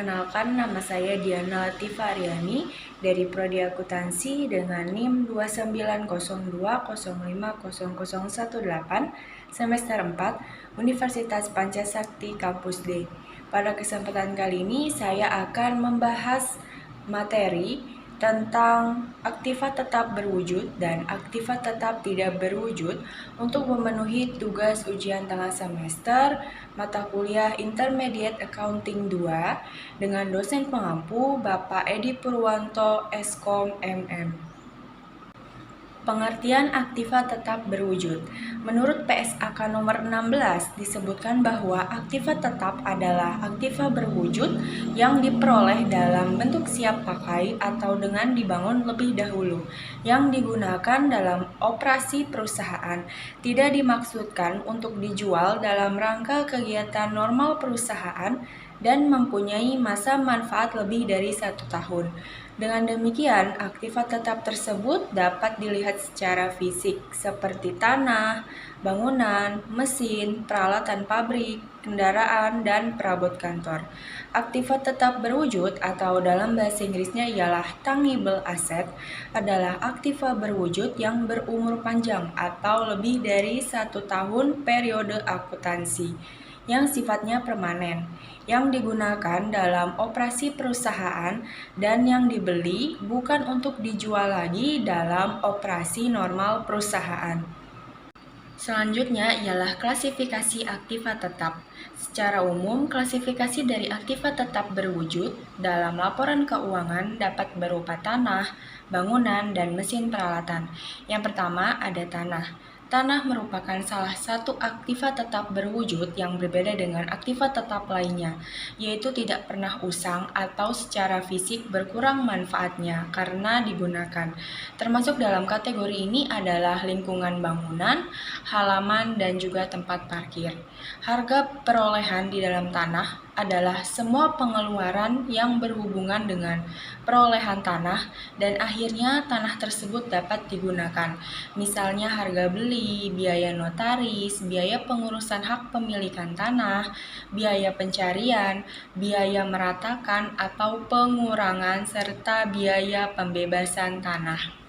Perkenalkan, nama saya Diana Latifa Aryani dari Prodi Akuntansi dengan NIM 2902050018 semester 4 Universitas Pancasakti Kampus D. Pada kesempatan kali ini saya akan membahas materi tentang aktiva tetap berwujud dan aktiva tetap tidak berwujud untuk memenuhi tugas ujian tengah semester mata kuliah Intermediate Accounting 2 dengan dosen pengampu Bapak Edi Purwanto, Eskom MM. Pengertian aktiva tetap berwujud. Menurut PSAK nomor 16 disebutkan bahwa aktiva tetap adalah aktiva berwujud yang diperoleh dalam bentuk siap pakai atau dengan dibangun lebih dahulu, yang digunakan dalam operasi perusahaan, tidak dimaksudkan untuk dijual dalam rangka kegiatan normal perusahaan dan mempunyai masa manfaat lebih dari 1 tahun. Dengan demikian, aktiva tetap tersebut dapat dilihat secara fisik seperti tanah, bangunan, mesin, peralatan pabrik, kendaraan, dan perabot kantor. Aktiva tetap berwujud atau dalam bahasa Inggrisnya ialah tangible asset adalah aktiva berwujud yang berumur panjang atau lebih dari 1 tahun periode akuntansi yang sifatnya permanen, yang digunakan dalam operasi perusahaan dan yang dibeli bukan untuk dijual lagi dalam operasi normal perusahaan. Selanjutnya ialah klasifikasi aktiva tetap. Secara umum, klasifikasi dari aktiva tetap berwujud dalam laporan keuangan dapat berupa tanah, bangunan, dan mesin peralatan. Yang pertama ada tanah. Tanah merupakan salah satu aktiva tetap berwujud yang berbeda dengan aktiva tetap lainnya, yaitu tidak pernah usang atau secara fisik berkurang manfaatnya karena digunakan. Termasuk dalam kategori ini adalah lingkungan bangunan, halaman, dan juga tempat parkir. Harga perolehan di dalam tanah adalah semua pengeluaran yang berhubungan dengan perolehan tanah dan akhirnya tanah tersebut dapat digunakan. Misalnya harga beli, biaya notaris, biaya pengurusan hak pemilikan tanah, biaya pencarian, biaya meratakan atau pengurangan, serta biaya pembebasan tanah.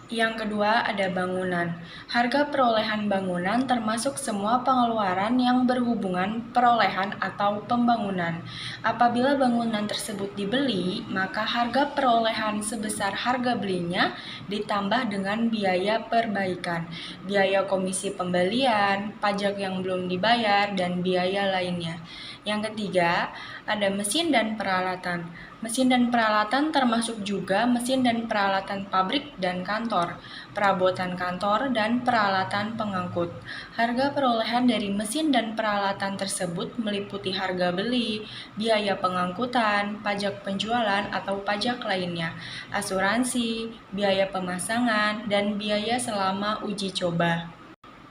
Yang kedua ada bangunan. Harga perolehan bangunan termasuk semua pengeluaran yang berhubungan perolehan atau pembangunan. Apabila bangunan tersebut dibeli, maka harga perolehan sebesar harga belinya ditambah dengan biaya perbaikan, biaya komisi pembelian, pajak yang belum dibayar, dan biaya lainnya. Yang ketiga, ada mesin dan peralatan. Mesin dan peralatan termasuk juga mesin dan peralatan pabrik dan kantor, perabotan kantor, dan peralatan pengangkut. Harga perolehan dari mesin dan peralatan tersebut meliputi harga beli, biaya pengangkutan, pajak penjualan atau pajak lainnya, asuransi, biaya pemasangan, dan biaya selama uji coba.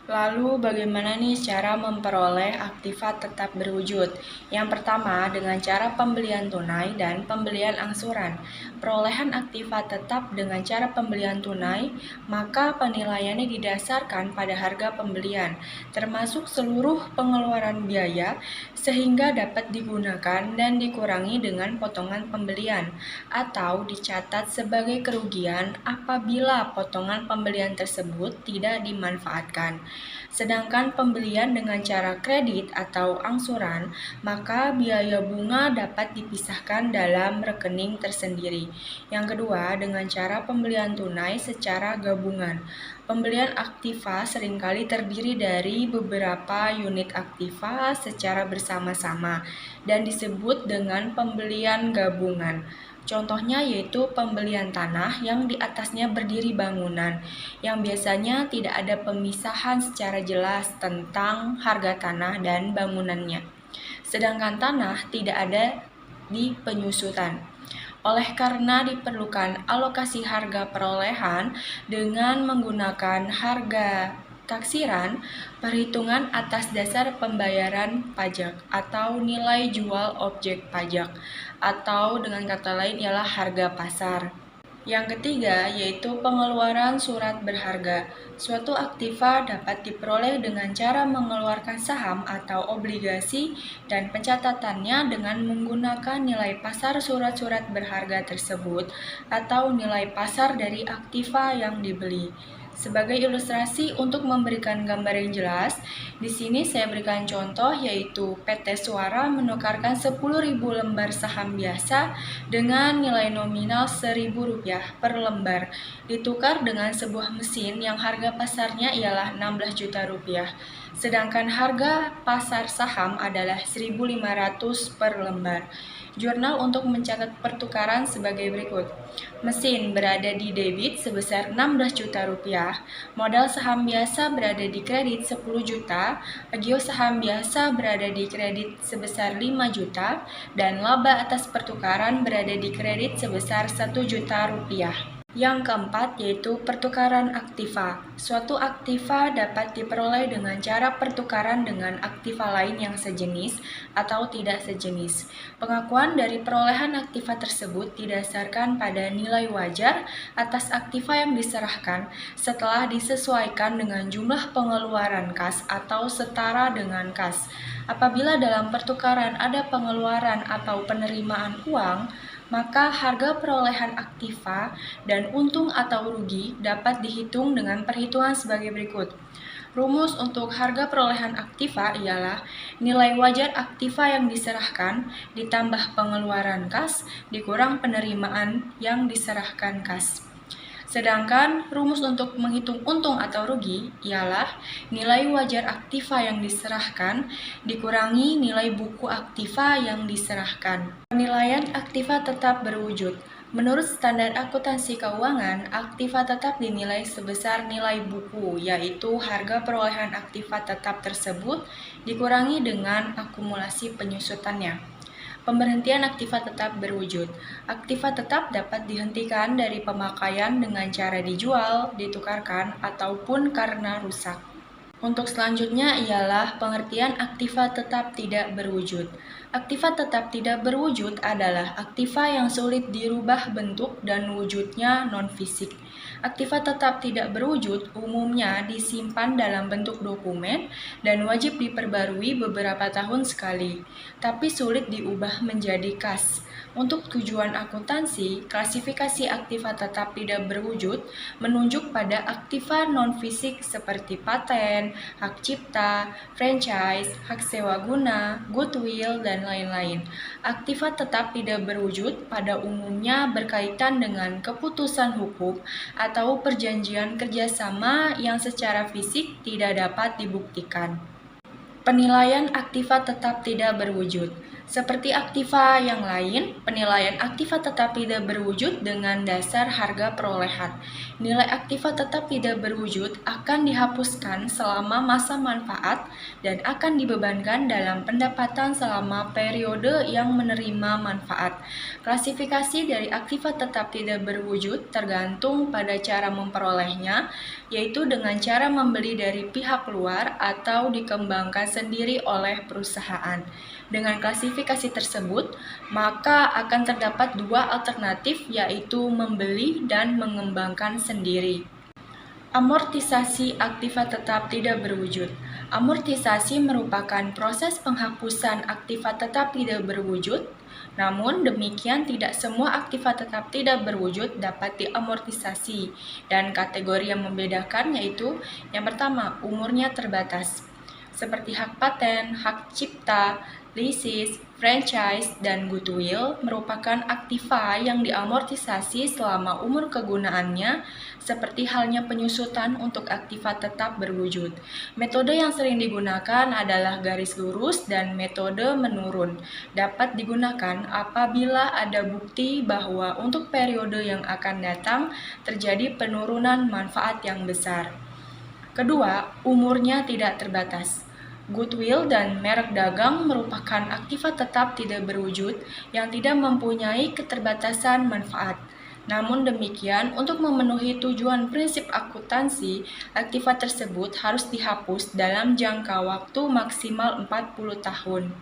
Lalu bagaimana nih cara memperoleh aktiva tetap berwujud? Yang pertama dengan cara pembelian tunai dan pembelian angsuran. Perolehan aktiva tetap dengan cara pembelian tunai, maka penilaiannya didasarkan pada harga pembelian, termasuk seluruh pengeluaran biaya, sehingga dapat digunakan dan dikurangi dengan potongan pembelian, atau dicatat sebagai kerugian apabila potongan pembelian tersebut tidak dimanfaatkan. Sedangkan pembelian dengan cara kredit atau angsuran, maka biaya bunga dapat dipisahkan dalam rekening tersendiri. Yang kedua, dengan cara pembelian tunai secara gabungan. Pembelian aktiva seringkali terdiri dari beberapa unit aktiva secara bersama-sama dan disebut dengan pembelian gabungan. Contohnya yaitu pembelian tanah yang di atasnya berdiri bangunan, yang biasanya tidak ada pemisahan secara jelas tentang harga tanah dan bangunannya. Sedangkan tanah tidak ada di penyusutan. Oleh karena diperlukan alokasi harga perolehan dengan menggunakan harga taksiran, perhitungan atas dasar pembayaran pajak atau nilai jual objek pajak, atau dengan kata lain ialah harga pasar. Yang ketiga, yaitu pengeluaran surat berharga. Suatu aktiva dapat diperoleh dengan cara mengeluarkan saham atau obligasi dan pencatatannya dengan menggunakan nilai pasar surat-surat berharga tersebut atau nilai pasar dari aktiva yang dibeli. Sebagai ilustrasi untuk memberikan gambar yang jelas, di sini saya berikan contoh yaitu PT Suara menukarkan 10.000 lembar saham biasa dengan nilai nominal Rp1.000 per lembar, ditukar dengan sebuah mesin yang harga pasarnya ialah Rp16 juta. Sedangkan harga pasar saham adalah Rp1.500 per lembar. Jurnal untuk mencatat pertukaran sebagai berikut. Mesin berada di debit sebesar Rp16 juta, modal saham biasa berada di kredit 10 juta, agio saham biasa berada di kredit sebesar 5 juta, dan laba atas pertukaran berada di kredit sebesar Rp1 juta. Yang keempat yaitu pertukaran aktiva. Suatu aktiva dapat diperoleh dengan cara pertukaran dengan aktiva lain yang sejenis atau tidak sejenis. Pengakuan dari perolehan aktiva tersebut didasarkan pada nilai wajar atas aktiva yang diserahkan setelah disesuaikan dengan jumlah pengeluaran kas atau setara dengan kas. Apabila dalam pertukaran ada pengeluaran atau penerimaan uang, maka harga perolehan aktiva dan untung atau rugi dapat dihitung dengan perhitungan sebagai berikut. Rumus untuk harga perolehan aktiva ialah nilai wajar aktiva yang diserahkan ditambah pengeluaran kas dikurang penerimaan yang diserahkan kas. Sedangkan rumus untuk menghitung untung atau rugi ialah nilai wajar aktiva yang diserahkan dikurangi nilai buku aktiva yang diserahkan. Penilaian aktiva tetap berwujud. Menurut standar akuntansi keuangan, aktiva tetap dinilai sebesar nilai buku, yaitu harga perolehan aktiva tetap tersebut dikurangi dengan akumulasi penyusutannya. Pemberhentian aktiva tetap berwujud. Aktiva tetap dapat dihentikan dari pemakaian dengan cara dijual, ditukarkan, ataupun karena rusak. Untuk selanjutnya ialah pengertian aktiva tetap tidak berwujud. Aktiva tetap tidak berwujud adalah aktiva yang sulit dirubah bentuk dan wujudnya non-fisik. Aktiva tetap tidak berwujud umumnya disimpan dalam bentuk dokumen dan wajib diperbarui beberapa tahun sekali, tapi sulit diubah menjadi kas. Untuk tujuan akuntansi, klasifikasi aktiva tetap tidak berwujud menunjuk pada aktiva non-fisik seperti paten, hak cipta, franchise, hak sewa guna, goodwill, dan lain-lain. Aktiva tetap tidak berwujud pada umumnya berkaitan dengan keputusan hukum atau perjanjian kerjasama yang secara fisik tidak dapat dibuktikan. Penilaian aktiva tetap tidak berwujud. Seperti aktiva yang lain, penilaian aktiva tetap tidak berwujud dengan dasar harga perolehan. Nilai aktiva tetap tidak berwujud akan dihapuskan selama masa manfaat dan akan dibebankan dalam pendapatan selama periode yang menerima manfaat. Klasifikasi dari aktiva tetap tidak berwujud tergantung pada cara memperolehnya, yaitu dengan cara membeli dari pihak luar atau dikembangkan sendiri oleh perusahaan. Dengan klasifikasi tersebut, maka akan terdapat dua alternatif, yaitu membeli dan mengembangkan sendiri. Amortisasi aktiva tetap tidak berwujud. Amortisasi merupakan proses penghapusan aktiva tetap tidak berwujud. Namun demikian tidak semua aktiva tetap tidak berwujud dapat diamortisasi, dan kategori yang membedakan yaitu yang pertama, umurnya terbatas. Seperti hak paten, hak cipta, lisis, franchise, dan goodwill merupakan aktiva yang diamortisasi selama umur kegunaannya, seperti halnya penyusutan untuk aktiva tetap berwujud. Metode yang sering digunakan adalah garis lurus dan metode menurun. Dapat digunakan apabila ada bukti bahwa untuk periode yang akan datang terjadi penurunan manfaat yang besar. Kedua, umurnya tidak terbatas. Goodwill dan merek dagang merupakan aktiva tetap tidak berwujud yang tidak mempunyai keterbatasan manfaat. Namun demikian, untuk memenuhi tujuan prinsip akuntansi, aktiva tersebut harus dihapus dalam jangka waktu maksimal 40 tahun.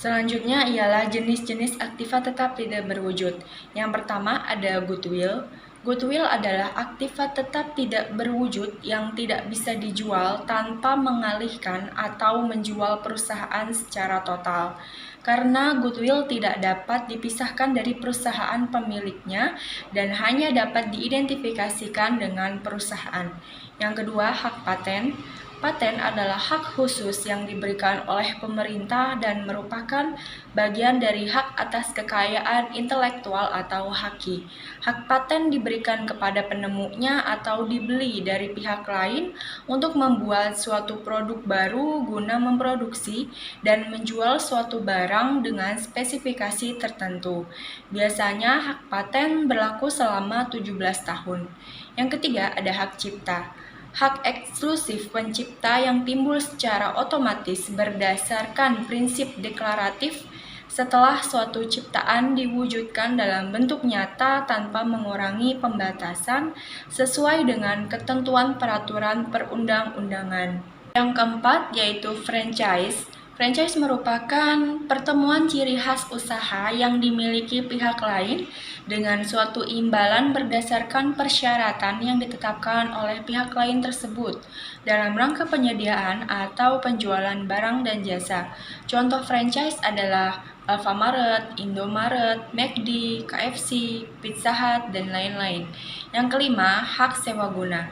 Selanjutnya ialah jenis-jenis aktiva tetap tidak berwujud. Yang pertama ada goodwill. Goodwill adalah aktiva tetap tidak berwujud yang tidak bisa dijual tanpa mengalihkan atau menjual perusahaan secara total. Karena goodwill tidak dapat dipisahkan dari perusahaan pemiliknya dan hanya dapat diidentifikasikan dengan perusahaan. Yang kedua, hak paten. Paten adalah hak khusus yang diberikan oleh pemerintah dan merupakan bagian dari hak atas kekayaan intelektual atau haki. Hak paten diberikan kepada penemunya atau dibeli dari pihak lain untuk membuat suatu produk baru guna memproduksi dan menjual suatu barang dengan spesifikasi tertentu. Biasanya hak paten berlaku selama 17 tahun. Yang ketiga ada hak cipta. Hak eksklusif pencipta yang timbul secara otomatis berdasarkan prinsip deklaratif setelah suatu ciptaan diwujudkan dalam bentuk nyata tanpa mengurangi pembatasan sesuai dengan ketentuan peraturan perundang-undangan. Yang keempat yaitu franchise. Franchise merupakan pertemuan ciri khas usaha yang dimiliki pihak lain dengan suatu imbalan berdasarkan persyaratan yang ditetapkan oleh pihak lain tersebut dalam rangka penyediaan atau penjualan barang dan jasa. Contoh franchise adalah Alfamart, Indomaret, McD, KFC, Pizza Hut, dan lain-lain. Yang kelima, hak sewa guna.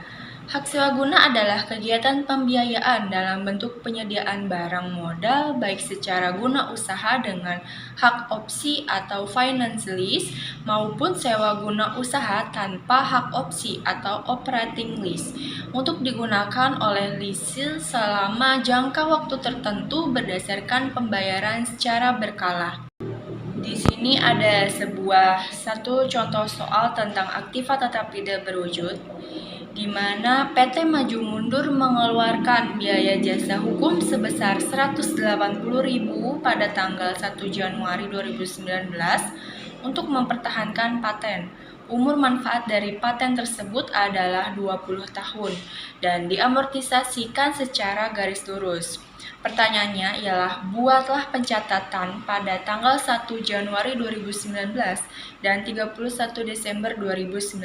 Hak sewa guna adalah kegiatan pembiayaan dalam bentuk penyediaan barang modal baik secara guna usaha dengan hak opsi atau finance lease maupun sewa guna usaha tanpa hak opsi atau operating lease untuk digunakan oleh lease selama jangka waktu tertentu berdasarkan pembayaran secara berkala. Di sini ada satu contoh soal tentang aktiva tetap tidak berwujud, di mana PT Maju Mundur mengeluarkan biaya jasa hukum sebesar Rp180.000 pada tanggal 1 Januari 2019 untuk mempertahankan paten. Umur manfaat dari paten tersebut adalah 20 tahun dan diamortisasikan secara garis lurus. Pertanyaannya ialah buatlah pencatatan pada tanggal 1 Januari 2019 dan 31 Desember 2019.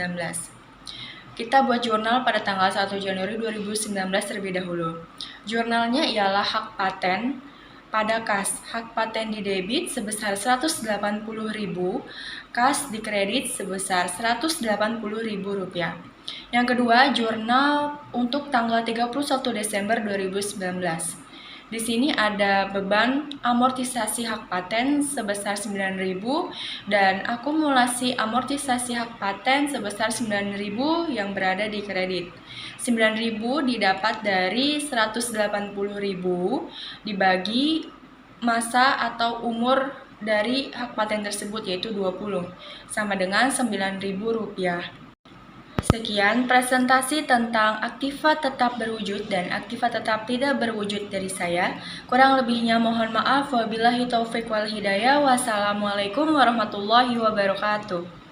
Kita buat jurnal pada tanggal 1 Januari 2019 terlebih dahulu. Jurnalnya ialah hak paten pada kas. Hak paten di debit sebesar Rp180.000, kas di kredit sebesar Rp180.000. Yang kedua, jurnal untuk tanggal 31 Desember 2019. Di sini ada beban amortisasi hak paten sebesar Rp9.000 dan akumulasi amortisasi hak paten sebesar Rp9.000 yang berada di kredit. Rp9.000 didapat dari Rp180.000 dibagi masa atau umur dari hak paten tersebut yaitu 20 sama dengan Rp9.000. Sekian presentasi tentang aktiva tetap berwujud dan aktiva tetap tidak berwujud dari saya. Kurang lebihnya mohon maaf. Wabillahi taufiq wal hidayah. Wassalamualaikum warahmatullahi wabarakatuh.